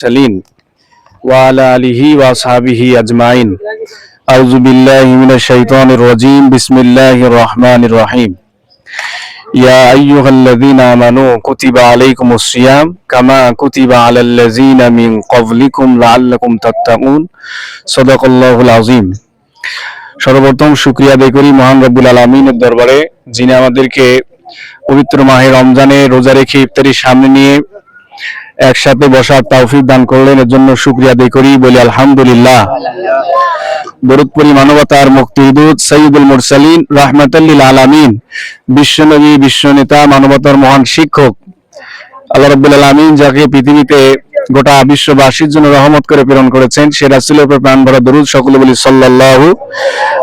المرسلين وعلى آله وأصحابه أجمعين أعوذ بالله من الشيطان الرجيم بسم الله الرحمن الرحيم يا أيها الذين آمنوا كتب عليكم الصيام كما كتب على الذين من قبلكم لعلكم تتقون صدق الله العظيم সর্বপ্রথম শুকরিয়া আদায় করি মহান রব্বুল আলামিনের দরবারে যিনি আমাদেরকে পবিত্র মাহে রমজানে রোজা রেখে ইফতারির সামনে নিয়ে একসাথে বসার তৌফিক দান করলেন। এর জন্য শুকরিয়া আদায় করি, বলি আলহামদুলিল্লাহ। দরুদ পড়ি মানবতার মুক্তিদূত সাইয়্যিদুল মুরসালিন রাহমাতাল লিল আলামিন, বিশ্বনবী বিশ্বনেতা মানবতার মহান শিক্ষক আল্লাহ রাব্বুল আলামিন যাকে পৃথিবীতে গোটা বিশ্ববাসীর জন্য রহমত করে প্রেরণ করেছেন সে রাসূলের উপর প্রাণ ভরা দরুদ সকলে বলি সাল্লাল্লাহু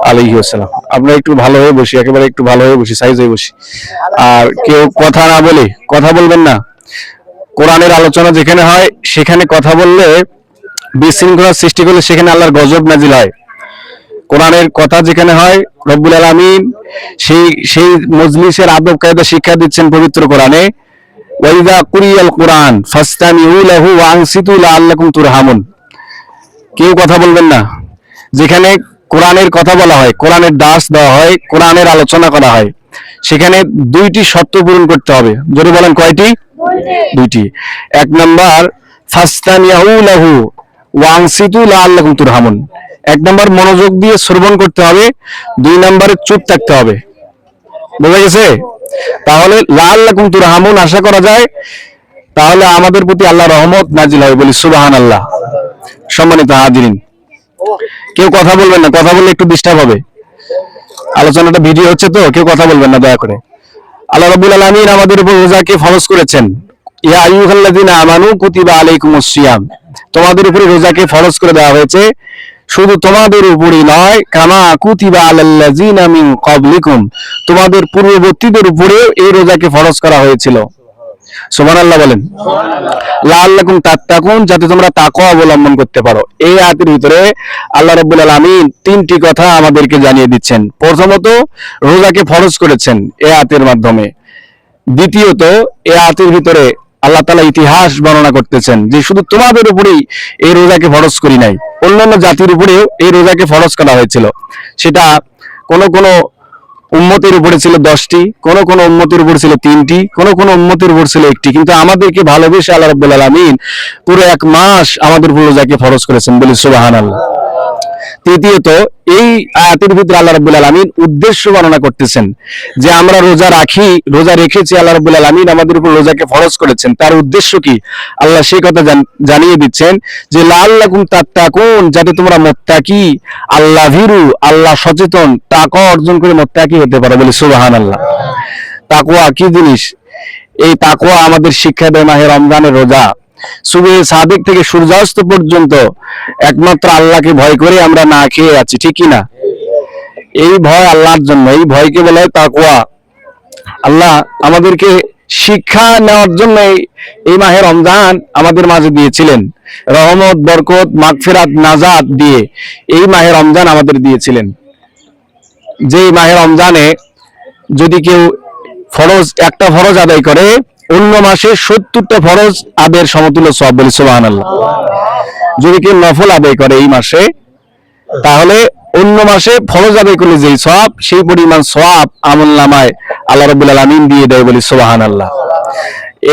আলাইহি ওয়াসাল্লাম। আমরা একটু ভালো হয়ে বসি, একেবারে একটু ভালো হয়ে বসি, সাইজ হয়ে বসি, আর কেউ কথা না বলে, কথা বলবেন না। কোরআনের আলোচনা যেখানে হয় সেখানে কথা বললে বিশৃঙ্খলা সৃষ্টি করলে সেখানে আল্লাহর গজব নাজিল হয়। কোরআনের কথা যেখানে হয় রব্বুল আলামিন সেই মজলিসের আদব কায়দা শিক্ষা দিচ্ছেন পবিত্র কোরআনে, ওয়াইযা কুরিয়াল কুরআন ফাসতামিউ লাহু ওয়া আনসিতু লাআল্লাকুম তুরহামুন। কেউ কথা বলবেন না। যেখানে কোরআনের কথা বলা হয়, কোরআনের দাস দেওয়া হয়, কোরআনের আলোচনা করা হয়, সেখানে দুইটি শর্ত পূরণ করতে হবে। যদি বলেন কয়টি? দুইটি। এক নাম্বার ফাসতামিউ লাহু ওয়া আনসিতু লাআল্লাকুম তুরহামুন, এক নাম্বার মনোযোগ দিয়ে শ্রবণ করতে হবে, দুই নাম্বারে চুপ থাকতে হবে। বুঝা গেছে? তাহলে লাআল্লাকুম তুরহামুন আশা করা যায় তাহলে আমাদের প্রতি আল্লাহর রহমত নাজিল হয়, বলি সুবহানাল্লাহ। সম্মানিত হাজিরিন, কেউ কথা বলবেন না, কথা বললে একটু ডিস্টার্ব হবে। আলোচনাটা ভিডিও হচ্ছে তো কেউ কথা বলবেন না দয়া করে। আল্লাহ রাব্বুল আলামিন আমাদের উপর রোজাকে ফরজ করেছেন। ইয়া আইয়ুহাল্লাযীনা আমানু কুতিবা আলাইকুমুস সিয়াম, তোমাদের উপরে রোজাকে ফরজ করে দেওয়া হয়েছে। শুধু তোমাদের উপরই নয়, কামা কুতিবা আলাল্লাযীনা মিন ক্বাবলিকুম, তোমাদের পূর্ববর্তীদের উপরেও এই রোজাকে ফরজ করা হয়েছিল। সুবহানাল্লাহ বলেন। লাআল্লাকুম তাত্তাকুন, যাতে তোমরা তাকওয়া অবলম্বন করতে পারো। এই আয়াতের ভিতরে আল্লাহ রাব্বুল আলামিন তিনটি কথা আমাদেরকে জানিয়ে দিচ্ছেন। প্রথমত রোজাকে ফরজ করেছেন এই আয়াতের মাধ্যমে। দ্বিতীয়ত এই আয়াতের ভিতরে আল্লাহ তাআলা ইতিহাস বর্ণনা করতেছেন যে শুধু তোমাদের উপরেই এই রোজাকে ফরজ করি নাই, অন্যান্য জাতির উপরেও এই রোজাকে ফরজ করা হয়েছিল। সেটা কোন কোন উম্মতের উপরে ছিল 10টি, কোন কোন উম্মতের উপর ছিল 3টি, কোন কোন উম্মতের উপর ছিল 1টি, কিন্তু আমাদেরকে ভালোবেসে আল্লাহ রাব্বুল আলামিন পুরো 1 মাস আমাদের উপর রোজাকে ফরজ করেছেন, বলি সুবহানাল্লাহ। তৃতীয়ত এই আয়াতের ভিতরে আল্লাহ রাব্বুল আলামিন উদ্দেশ্য বর্ণনা করতেছেন যে আমরা রোজা রাখি, রোজা রেখেছি, আল্লাহ রাব্বুল আলামিন আমাদের উপর রোজাকে ফরজ করেছেন, তার উদ্দেশ্য কি আল্লাহ সেই কথা জানিয়ে দিচ্ছেন যে লাআল্লাকুম তাত্তাকুন, যাতে তোমরা মুত্তাকি, আল্লাহ ভীরু, আল্লাহ সচেতন, তাকওয়া অর্জন করে মুত্তাকি হতে পারো, বলি সুবহানাল্লাহ। তাকওয়া কি জিনিস? এই তাকওয়া আমাদের শিক্ষা দেয় মাহে রমজানের রোজা। সুবহে সাদিক থেকে সূর্যাস্ত পর্যন্ত একমাত্র আল্লাহকে ভয় করে আমরা না খেয়ে আছি, ঠিক কি না? এই ভয় আল্লাহর জন্য, এই ভয়কে বলা হয় তাকওয়া। আল্লাহ আমাদেরকে শিক্ষা নেওয়ার জন্য এই মাহে রমজান আমাদের মাঝে দিয়েছিলেন, রহমত, বরকত, মাগফিরাত, নাজাত দিয়ে এই মাহে রমজান আমাদের দিয়েছিলেন। যে মাহে রমজানে যদি কেউ একটা ফরজ আদায় করে, অন্য মাসে 70টা ফরজ আদায়ের সমতুল্য সওয়াব, বলি সুবহানাল্লাহ। যদি কেউ নফল আদায় করে এই মাসে, তাহলে অন্য মাসে ফরজ আদায় করলে যেই সওয়াব, সেই পরিমাণ সওয়াব আমলনামায় আল্লাহ রাব্বুল আলামিন দিয়ে দেয়, বলি সুবহানাল্লাহ।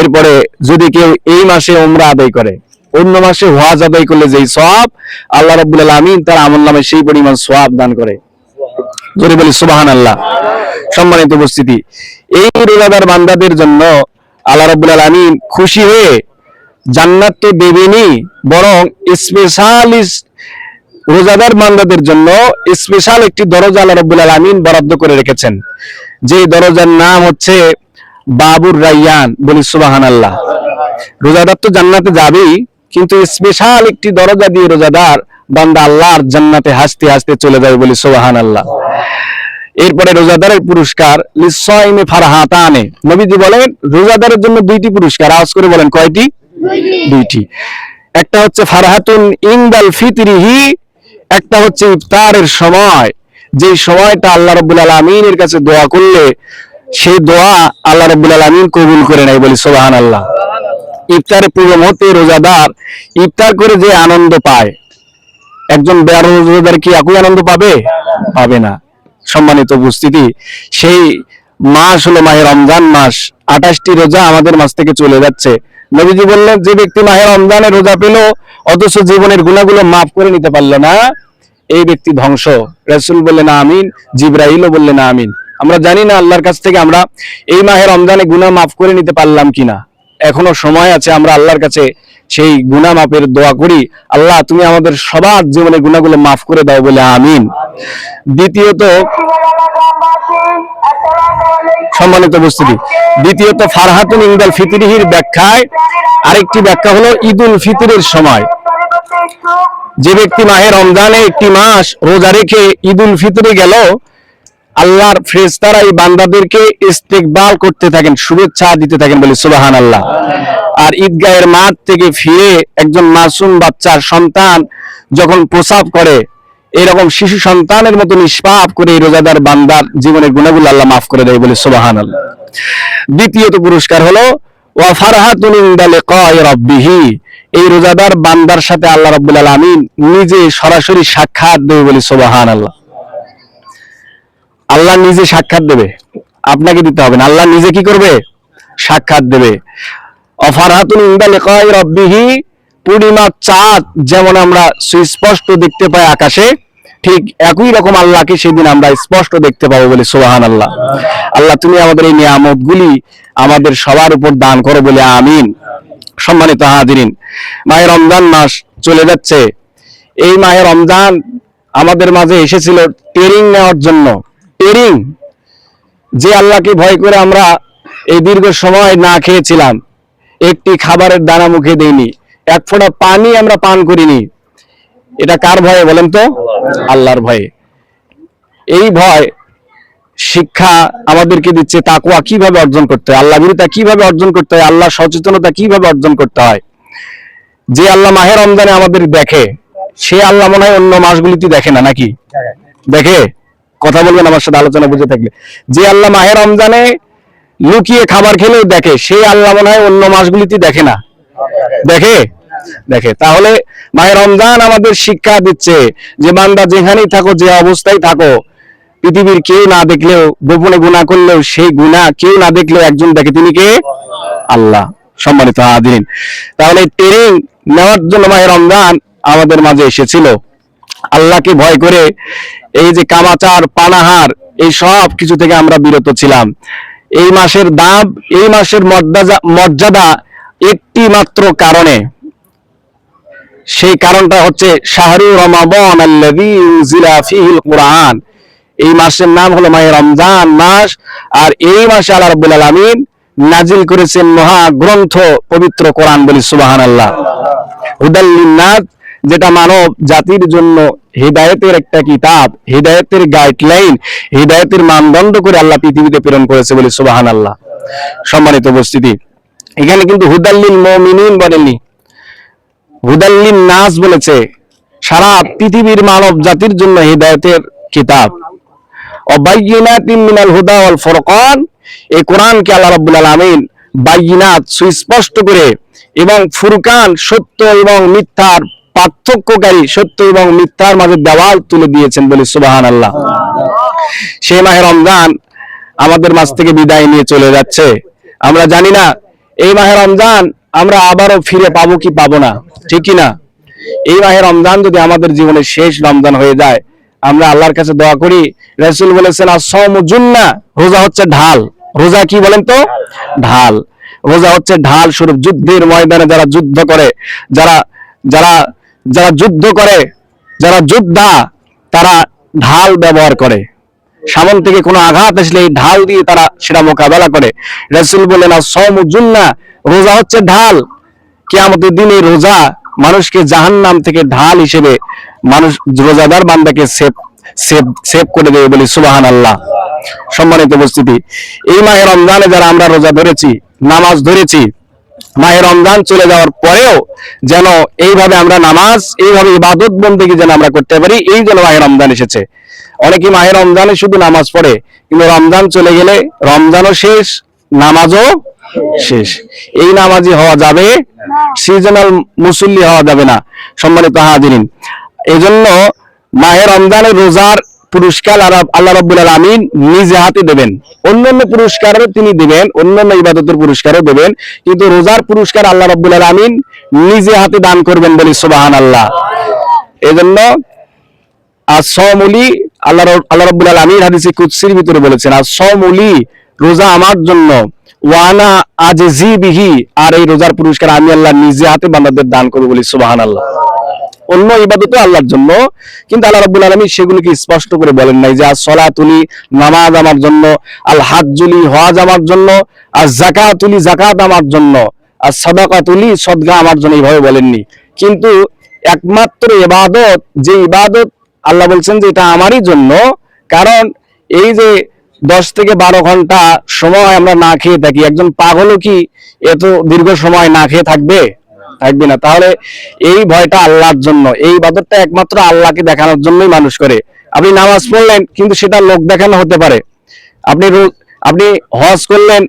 এরপরে যদি কেউ এই মাসে উমরা আদায় করে, অন্য মাসে হজ আদায় করলে যেই সওয়াব, আল্লাহ রাব্বুল আলামিন তার আমলনামায় সেই পরিমাণ সওয়াব দান করে, যদি বলি সুবহানাল্লাহ। সম্মানিত উপস্থিতি, এই রোজাদার বান্দাদের জন্য আল্লাহ রাব্বুল আলামিন খুশি হয়ে জান্নাত তো দেবেনই, বরং স্পেশালিস্ট রোজাদার বান্দাদের জন্য স্পেশাল একটি দরজা আল্লাহ রাব্বুল আলামিন বরাদ্দ করে রেখেছেন, যে দরজার নাম হচ্ছে বাবুর রায়্যান, বলি সুবহানাল্লাহ। রোজাদার তো জান্নাতে যাবেই, কিন্তু স্পেশাল একটি দরজা দিয়ে রোজাদার বান্দা আল্লাহর জান্নাতে হাসতে হাসতে চলে যাবে, বলি সুবহানাল্লাহ। এরপরে রোজাদারের পুরস্কার লিসাইমে ফারহাতানে, নবীজি বলেন রোজাদারের জন্য 2টি পুরস্কার। আওয়াজ করে বলেন কয়টি? 2টি। একটা হচ্ছে ফারহাতুন ইনদাল ফিতরিহি, একটা হচ্ছে ইফতারের সময়, যে সময়টা আল্লাহ রাব্বুল আলামিনের কাছে দোয়া করলে সেই দোয়া আল্লাহ রাব্বুল আলামিন কবুল করে নেয়, বলি সুবহানাল্লাহ। ইফতারের পূর্ব মুহূর্তে রোজাদার ইফতার করে যে আনন্দ পায়, একজন বেরোজগার কি একই আনন্দ পাবে? পাবে না। সম্মানিত উপস্থিতি, সেই মাস হলো মাহে রমজান মাস। 28টি রোজা আমাদের মাস থেকে চলে যাচ্ছে। নবীজি বললেন, যে ব্যক্তি মাহে রমজানে রোজা পেল অথচ জীবনের গুনাহগুলো মাফ করে নিতে পারলো না, এই ব্যক্তি ধ্বংস। রাসূল বললেন আমিন, জিবরাইলও বললেন আমিন। আমরা জানি না আল্লাহর কাছ থেকে আমরা এই মাহে রমজানে গুনাহ মাফ করে নিতে পারলাম কিনা। এখনো সময় আছে, আমরা আল্লাহর কাছে সেই গুনাহ মাফের দোয়া করি। আল্লাহ, তুমি আমাদের সবার জীবনের গুনাহগুলো মাফ করে দাও বলে আমিন। দ্বিতীয়ত, সম্মানিত উপস্থিতি, দ্বিতীয়ত ফারহাতুন ইনদাল ফিতরিহির ব্যাখ্যায় আরেকটি ব্যাখ্যা হলো ঈদুল ফিতরের সময়। যে ব্যক্তি মাহে রমজানে একটি মাস রোজা রেখে ঈদুল ফিতরে গেল, আল্লাহর ফেরেশতারা এই বান্দাদেরকে ইস্তেকবাল করতে থাকেন, শুভেচ্ছা দিতে থাকেন বলে সুবহানাল্লাহ। আর ঈদগাহের মাঠ থেকে ফিরে একজন মাসুম বাচ্চার সন্তান যখন প্রসাব করে, এরকম শিশু সন্তানের মতো নিষ্পাপ করে এই রোজাদার বান্দার জীবনের গুনাহগুলো আল্লাহ মাফ করে দেয় বলে সুবহানাল্লাহ। দ্বিতীয়ত পুরস্কার হলো ওয়া ফারহাতুন ইনদা লিকাই রাব্বিহি, এই রোজাদার বান্দার সাথে আল্লাহ রাব্বুল আলামিন নিজে সরাসরি সাক্ষাৎ দেবে বলে সুবহানাল্লাহ। আল্লাহ নিজে সাক্ষাৎ দেবে, আপনাকে দিতে হবে না, আল্লাহ নিজে কি করবে? সাক্ষাৎ দেবে। অফারহাতুন ইনদা লিকাই রাব্বিহি, পূর্ণিমার চাঁদ যেমন আমরা সুস্পষ্ট দেখতে পাই আকাশে, ঠিক একই রকম আল্লাহকে সেদিন আমরা স্পষ্ট দেখতে পাবো বলে সুবহানাল্লাহ। আল্লাহ, তুমি আমাদের এই নিয়ামতগুলি আমাদের সবার উপর দান করো বলে আমিন। সম্মানিত হাজিরিন, মাহে রমজান মাস চলে যাচ্ছে। এই মাহে রমজান আমাদের মাঝে এসেছিল ট্রেনিং নেওয়ার জন্য। ট্রেনিং, যে আল্লাহকে ভয় করে আমরা এই দীর্ঘ সময় না খেয়েছিলাম, একটি খাবারের দানা মুখে দেইনি, এক ফোঁটা পানি আমরা পান করিনি, এটা কার ভয়ে বলেন তো? আল্লাহর ভয়ে। এই ভয় শিক্ষা আমাদেরকে দিচ্ছে তাকওয়া কিভাবে অর্জন করতে হয়, আল্লাহ ভীরুতা কিভাবে অর্জন করতে হয়, আল্লাহ সচেতনতা কিভাবে অর্জন করতে হয়। যে আল্লাহ মাহে রমজানে আমাদের দেখে, সে আল্লাহ মনে হয় অন্য মাসগুলিতে দেখে না, নাকি দেখে? কথা বলবেন আমার সাথে, আলোচনা বুঝে থাকলে। যে আল্লাহ মাহে রমজানে লুকিয়ে খাবার খেলেও দেখে, সেই আল্লাহ মনে হয় অন্য মাসগুলিতে দেখে না, দেখে? দেখে। তাহলে মাহে রমজান আমাদের শিক্ষা দিচ্ছে যে বান্দা যেখানেই থাকো, যে অবস্থায় থাকো, পৃথিবীর কেউ না দেখলেও, গোপনে গুনাহ করলেও, সেই গুনাহ কেউ না দেখলেও একজন দেখে, তিনি কে? আল্লাহ। সম্মানিত হাজিরিন, তাহলে ট্রেনিং নেওয়ার জন্য মাহে রমজান আমাদের মাঝে এসেছিল। আল্লাহকে ভয় করে এই যে কামাচার, পানাহার, এই সব কিছু থেকে আমরা বিরত ছিলাম। এই মাসের দাম, এই মাসের মর্যাদা একটি মাত্র কারণে, সেই কারণটা হচ্ছে শাহরু রমাদান আল্লাযী উনজিলা ফীহিল কুরআন। এই মাসের নাম হলো মাহে রমজান মাস। আর এই মাসে আল্লাহ রাব্বুল আলামিন নাজিল করেছেন মহা গ্রন্থ পবিত্র কোরআন বলি সুবহানাল্লাহ। হুদাল লিন্নাস, যেটা মানব জাতির জন্য হিদায়াতের একটা কিতাব, হিদায়াতের গাইডলাইন, হিদায়াতের মানদণ্ড করে আল্লাহ পৃথিবীতে প্রেরণ করেছে বলি সুবহানাল্লাহ। সম্মানিত উপস্থিতি, এখানে কিন্তু হুদাল লিল মুমিনিন বলেননি, হুদাল লিন নাস বলেছে। সারা পৃথিবীর মানব জাতির জন্য হিদায়াতের কিতাব। অবাইয়িনাতিন মিনাল হুদা ওয়াল ফুরকান, এই কোরআনকে আল্লাহ রাব্বুল আলামিন বাইয়িনাত, সুস্পষ্ট করে, এবং ফুরকান, সত্য এবং মিথ্যার পার্থক্যকারী, সত্য এবং মিথ্যার মাঝে দেওয়াল তুলে দিয়েছেন বলে সুবহানাল্লাহ। সেই মাহে রমজান আমাদের মাঝ থেকে বিদায় নিয়ে চলে যাচ্ছে। আমরা জানি না এই মাহে রমজান আমরা আবারও ফিরে পাবো কি পাবো না, ঠিক কি না? এই মাহে রমজান যদি আমাদের জীবনের শেষ রমজান হয়ে যায়, আমরা আল্লাহর কাছে দোয়া করি। রাসূল বলেছেন আস-সাওমু জুন্নাহ, রোজা হচ্ছে ঢাল। রোজা কি বলেন তো? ঢাল। রোজা হচ্ছে ঢাল স্বরূপ। যুদ্ধের ময়দানে যারা যুদ্ধ করে, যারা যারা যারা যুদ্ধ করে, যারা যোদ্ধা, তারা ঢাল ব্যবহার করে। সামনে থেকে কোনো আঘাত আসলে এই ঢাল দিয়ে তারা সেটা মোকাবেলা করে। রাসূল বলেন আস-সাওমু জুন্নাহ, রোজা হচ্ছে ঢাল। কিয়ামতের দিনে রোজা মানুষকে জাহান্নাম থেকে ঢাল হিসেবে মানুষ রোজাদার বান্দাকে সেভ করে দেবে বলি সুবহানাল্লাহ। সম্মানিত উপস্থিতি, এই মাহে রমজানে যারা আমরা রোজা ধরেছি, নামাজ ধরেছি, মাহে রমজান চলে যাওয়ার পরেও যেন এইভাবে আমরা নামাজ, এইভাবে ইবাদত বন্দেগী যেন আমরা করতে পারি, এই জন্য মাহে রমজান এসেছে। অনেকে মাহে রমজানে শুধু নামাজ পড়ে, কিন্তু রমজান চলে গেলে রমজানও শেষ, নামাজও শেষ। এই নামাজি হওয়া যাবে, সিজনাল মুসল্লি হওয়া যাবে না। সম্মানিত হাজিরিন, এজন্য মাহে রমজানের রোজার পুরস্কার আল্লাহ রাব্বুল আলামিন নিজে হাতে দেবেন। অন্যান্য পুরস্কারও তিনি দিবেন, অন্যান্য ইবাদতের পুরস্কারও দেবেন, কিন্তু রোজার পুরস্কার আল্লাহ রাব্বুল আলামিন নিজে হাতে দান করবেন, বলি সুবহানাল্লাহ। এজন্য as-সাওমুলি আল্লাহ রাব্বুল আলামিন হাদিসে কুদসির ভিতরে বলেছেন, as-সাওমুলি, রোজা আমার জন্য, ওয়ানা আজজি বিহি, আর এই রোজার পুরস্কার আমি আল্লাহ নিজে হাতে বান্দাদের দান করব, বলি সুবহানাল্লাহ। অন্য ইবাদতও আল্লাহর জন্য, কিন্তু আল্লাহ রাব্বুল আলামিন সেগুলোকে স্পষ্ট করে বলেন নাই যে আস-সালাতুলি, নামাজ আমার জন্য, আল হাজ্জুলি, হজ আমার জন্য, আজ-যাকাতুলি, যাকাত আমার জন্য, আস-সাদাকাতুলি, সদকা আমার জন্য, এইভাবে বলেননি। কিন্তু একমাত্র ইবাদত, যে ইবাদত আল্লাহ বলছেন যে এটা আমারই জন্য, কারণ এই যে 10 থেকে 12 ঘন্টা সময় আমরা না খেয়ে থাকি, একজন পাগলও কি এত দীর্ঘ সময় না খেয়ে থাকবে? থাকবে না। তাহলে এই ভয়টা আল্লাহর জন্য, এই ইবাদতটা একমাত্র আল্লাহকে দেখানোর জন্যই মানুষ করে। আপনি নামাজ পড়লেন, কিন্তু সেটা লোক দেখানো হতে পারে। আপনি হজ করলেন,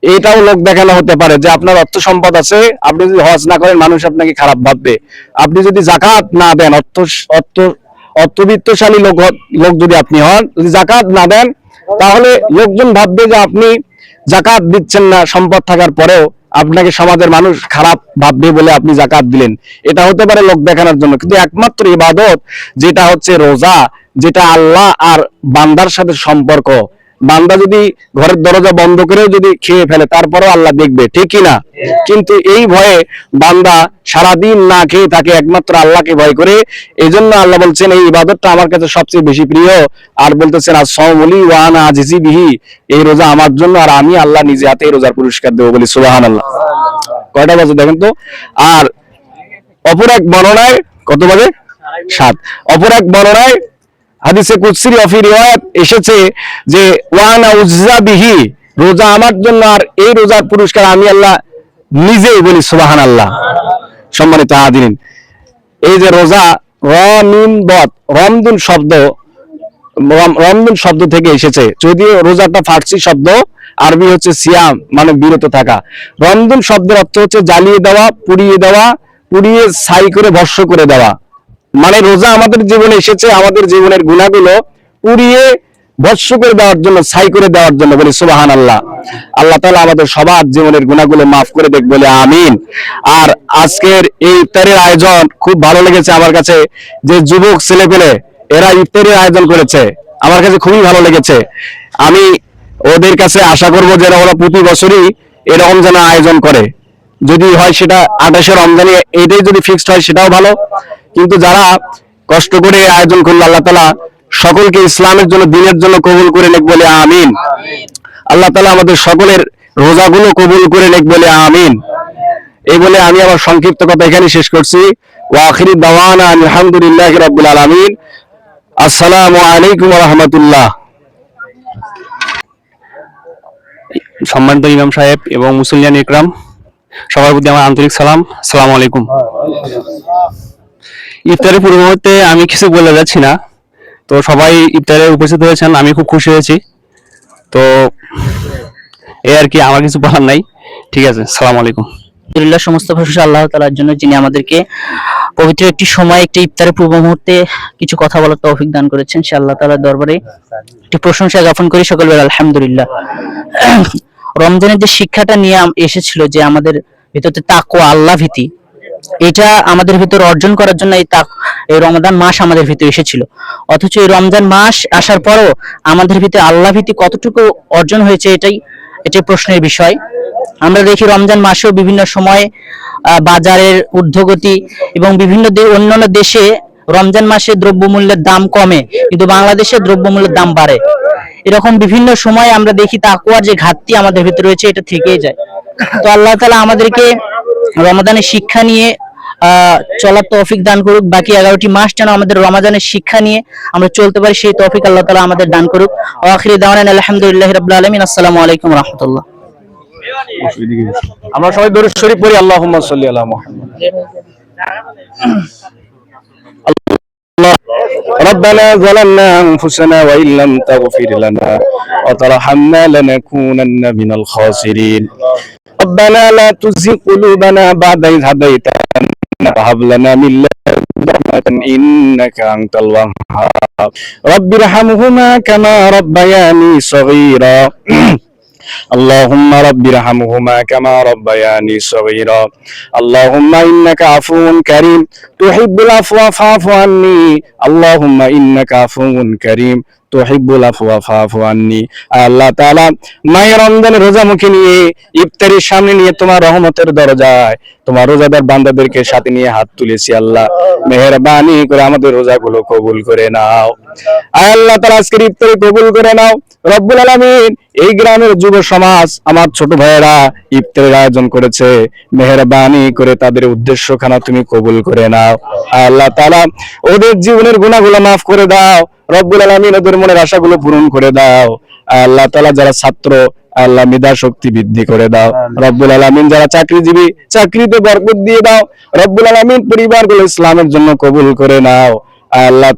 এইটাও লোক দেখানো হতে পারে যে আপনার অর্থ সম্পদ আছে, আপনি যদি হজ না করেন মানুষ আপনাকে খারাপ ভাববে। আপনি যদি যাকাত না দেন, অর্থবিত্তশালী লোক যদি আপনি হন, যদি যাকাত না দেন, তাহলে লোকজন ভাববে যে আপনি যাকাত দিচ্ছেন না, সম্পদ থাকার পরেও আপনাকে সমাজের মানুষ খারাপ ভাববে বলে আপনি যাকাত দিলেন। এটা হতে পারে লোক দেখানোর জন্য, কিন্তু একমাত্র ইবাদত যেটা হচ্ছে রোজা, যেটা আল্লাহ আর বান্দার সাথে সম্পর্ক। বান্দা যদি ঘরের দরজা বন্ধ করেও যদি খেয়ে ফেলে, তারপরেও আল্লাহ দেখবে, ঠিক কিনা? কিন্তু এই ভয়ে বান্দা সারাদিন না খেয়ে থাকে, একমাত্র আল্লাহকে ভয় করে। এই জন্য আল্লাহ বলছেন এই ইবাদতটা আমার কাছে সবচেয়ে বেশি প্রিয়, আর বলতেছেন আস-সাওমুলি ওয়া আনা আজিজি বিহি, এই রোজা আমার জন্য, আর আমি আল্লাহ নিজে হাতে এই রোজার পুরস্কার দেবো, বলি সুবহানাল্লাহ। কয়টা বাজে দেখেন তো? আর অপর এক বর্ণনায় কত বাজে? 7। অপর এক বর্ণনায় হাদিসে কুদসির ফি রিওয়ায়াত এসেছে যে ওয়ানা উজ্জা বিহি, রোজা আমার জন্য, আর এই রোজার পুরস্কার আমি আল্লাহ নিজেই, বলি সুবহানাল্লাহ। সম্মানিত হাজিরিন, এই যে রোজা, রমদুন শব্দ থেকে এসেছে, যদিও রোজাটা ফার্সি শব্দ, আরবি হচ্ছে সিয়াম, মানে বিরত থাকা। রমদুন শব্দের অর্থ হচ্ছে জ্বালিয়ে দেওয়া, পুড়িয়ে ছাই করে ভস্ম করে দেওয়া। মানে রোজা আমাদের জীবনে এসেছে আমাদের জীবনের গুনাহগুলো পুড়িয়ে ভস্ম করে দেওয়ার জন্য, ছাই করে দেওয়ার জন্য, বলি সুবহানাল্লাহ। আল্লাহ তাআলা আমাদের সবার জীবনের গুনাহগুলো মাফ করে দেখ, বলে আমিন। আর আজকের এই ইফতারের আয়োজন খুব ভালো লেগেছে আমার কাছে, যে যুবক ছেলেপেলে এরা ইফতারের আয়োজন করেছে, আমার কাছে খুবই ভালো লেগেছে। আমি ওদের কাছে আশা করবো যে ওরা প্রতি বছরই এরকম যেন আয়োজন করে। যদি হয় সেটা 28শে রমজানে, এটাই যদি ফিক্সড হয় সেটাও ভালো। কিন্তু যারা কষ্ট করে আয়োজন করলো, আল্লাহ তাআলা সকলকে ইসলামের জন্য, দ্বীনের জন্য কবুল করে নেক, বলে আমিন। আল্লাহ তাআলা আমাদের সকলের রোজাগুলো কবুল করে নেক, বলে আমিন। এই বলে আমি আমার সংক্ষিপ্ত কথা এখানে শেষ করছি। ওয়া আখিরু দাওয়ানা আলহামদুলিল্লাহি রাব্বিল আলামিন। আসসালামু আলাইকুম ওয়া রাহমাতুল্লাহ। সম্মানিত ইমাম সাহেব এবং মুসল্লিয়ান ইকরাম, সবার প্রতি আমার আন্তরিক সালাম, আসসালামু আলাইকুম। ইফতারের পূর্ব মুহূর্তে আমি কিছু বলে যাচ্ছি না, তো সবাই ইফতারে উপস্থিত হয়েছেন, আমি খুব খুশি হয়েছি। তো এই আর কি, আমার কিছু বলার নাই। ঠিক আছে, আসসালামু আলাইকুম। আলহামদুলিল্লাহ, সমস্ত প্রশংসা আল্লাহ তাআলার জন্য, যিনি আমাদেরকে পবিত্র একটি সময়, একটি ইফতারের পূর্ব মুহূর্তে কিছু কথা বলার তৌফিক দান করেছেন। সে আল্লাহ তাআলার দরবারে একটি প্রশংসা জ্ঞাপন করি সকল বেলা আলহামদুলিল্লাহ। রমজানের যে শিক্ষাটা নিয়ে এসেছিল, যে আমাদের ভিতরে তাকওয়া, আল্লাহ ভীতি, এটা আমাদের ভিতর অর্জন করার জন্য এই রমজান মাস আমাদের ভিতরে এসেছিল। অথচ এই রমজান মাস আসার পরও আমাদের ভিতরে আল্লাহ ভীতি কতটুকু অর্জন হয়েছে, এটাই প্রশ্নের বিষয়। আমরা দেখি রমজান মাসেও বিভিন্ন সময় বাজারের ঊর্ধ্বগতি এবং বিভিন্ন অন্যান্য দেশে রমজান মাসে দ্রব্যমূল্যের দাম কমে, কিন্তু বাংলাদেশে দ্রব্যমূল্যের দাম বাড়ে। এরকম বিভিন্ন সময় আমরা দেখি তাকওয়ার যে ঘাটতি আমাদের ভিতরে রয়েছে, এটা থেকেই যায়। তো আল্লাহ তাআলা আমাদেরকে রমাদানের শিক্ষা নিয়ে চলার তৌফিক দান করুক। বাকি 11টি মাস যেন আমাদের রমাদানের শিক্ষা নিয়ে আমরা চলতে পারি, সেই তৌফিক আল্লাহ তাআলা আমাদের দান করুক। ওয়া আখিরু দাওয়ানা আলহামদুলিল্লাহি রাব্বিল আলামিন। আসসালামু আলাইকুম ওয়া রাহমাতুল্লাহ। আমরা সবাই দরুদ শরীফ পড়ি, আল্লাহুম্মা সাল্লি আলা মুহাম্মাদ। ربنا ظلمنا أنفسنا وإن لم تغفر لنا وترحمنا لنكونن من الخاسرين ربنا لا تزغ قلوبنا بعد إذ هديتنا وهب لنا من لدنك رحمة إنك أنت الوهاب رب ارحمهما كما ربياني صغيرا اللهم رب ارحمهما كما ربياني صغيرا اللهم إنك عفو كريم تحب العفو فاعف عني اللهم إنك عفو كريم তুহিব্বুল আফওয়া ফাফু আন্নি আল্লাহ তাআলা মাহে রমজানের রোজা মুখে নিয়ে ইফতারের সামনে নিয়ে তোমার রহমতের দরজায় তোমার রোজাদার বান্দাদেরকে সাথে নিয়ে হাত তুলেছি আল্লাহ মেহেরবানি করে আমাদের রোজাগুলো কবুল করে নাও আল্লাহ তাআলা আজকের ইফতারি কবুল করে নাও রব্বুল আলামিন এই গ্রামের যুব সমাজ আমার ছোট ভাইয়েরা ইফতারের আয়োজন করেছে মেহেরবানি করে তাদের উদ্দেশ্যখানা তুমি কবুল করে নাও আল্লাহ তাআলা ওদের জীবনের গুনাহগুলো maaf করে দাও রব্বুল আলামিন ওদের মনের আশাগুলো পূরণ করে দাও আল্লাহ তাআলা যারা ছাত্র আল্লাহ মেধা শক্তি বৃদ্ধি করে দাও রব্বুল আলামিন যারা চাকরিজীবী চাকরিতে বরকত দিয়ে দাও রব্বুল আলামিন পরিবারগুলো ইসলামের জন্য কবুল করে নাও আল্লাহ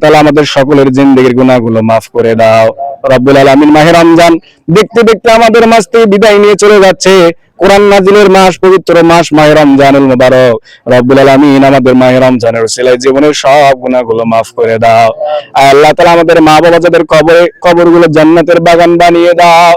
তাআলা আমাদের সকলের জিন্দেগির গুনাহগুলো maaf করে দাও রব্বুল আলামিন মাহে রমজান দেখতে দেখতে আমাদের মাঝ থেকে বিদায় নিয়ে চলে যাচ্ছে কোরআন নাজিলের মাস পবিত্র মাস মাহে রমজানুল মুবারক রব্বুল আলামিন আমাদের মাহে রমজানের উসিলায় জীবনের সব গুনাহগুলো maaf করে দাও আল্লাহ তাআলা আমাদের মা বাবা যাদের কবরগুলো জান্নাতের বাগান বানিয়ে দাও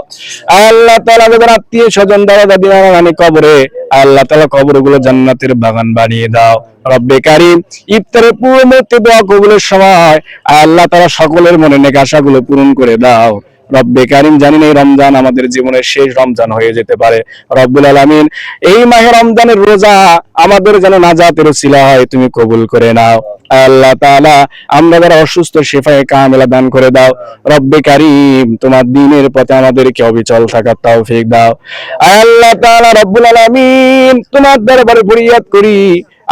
আল্লাহ তাআলা যাদের আত্মীয় স্বজন দাদা দাদি নানা নানি কবরে আল্লাহ তাআলা কবরগুলো জান্নাতের বাগান বানিয়ে দাও রব্বে কারীম ইফতারের পূর্ব মুহূর্তে দোয়া কবুলের সময় আল্লাহ তাআলা সকলের মনে নেক আশাগুলো পূরণ করে দাও রব্বে কারীম জানেন এই রমজান আমাদের জীবনের শেষ রমজান হয়ে যেতে পারে রব্বুল আলামিন এই মাহে রমজানের রোজা আমাদের যেন নাজাতের উসিলা হয় তুমি কবুল করে নাও আল্লাহ তাআলা আমরা যারা অসুস্থ শিফায়ে কামিলা দান করে দাও রব্বে কারীম তোমার দ্বীনের পথে আমাদেরকে অবিচল থাকার তৌফিক দাও আল্লাহ তাআলা রব্বুল আলামিন তোমার দরবারে ফরিয়াদ করি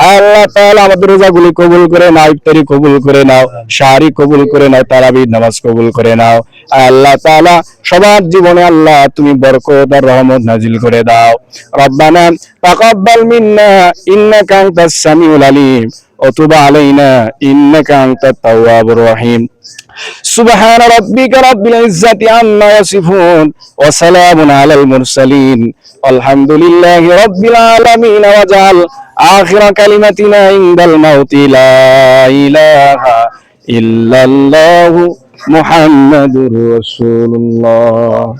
আল্লাহ তাআলা আমাদের রোজাগুলো কবুল করে নাও ইফতারি কবুল করে নাও সাহরি কবুল করে নাও তারাবির নামাজ কবুল করে নাও আল্লাহ তাআলা সবার জীবনে আল্লাহ তুমি বরকত আর রহমত নাজিল করে দাও রব্বানা তাকাব্বাল মিন্না ইন্নাকা আনতাস সামিউল আলিম ওয়া তুব আলাইনা ইন্নাকা আনতাত তাওয়াবুর রহিম سبحان ربك رب العزة عما يصفون وسلام على المرسلين والحمد لله رب العالمين واجعل آخر كلمتنا عند الموت لا إله إلا الله محمد رسول الله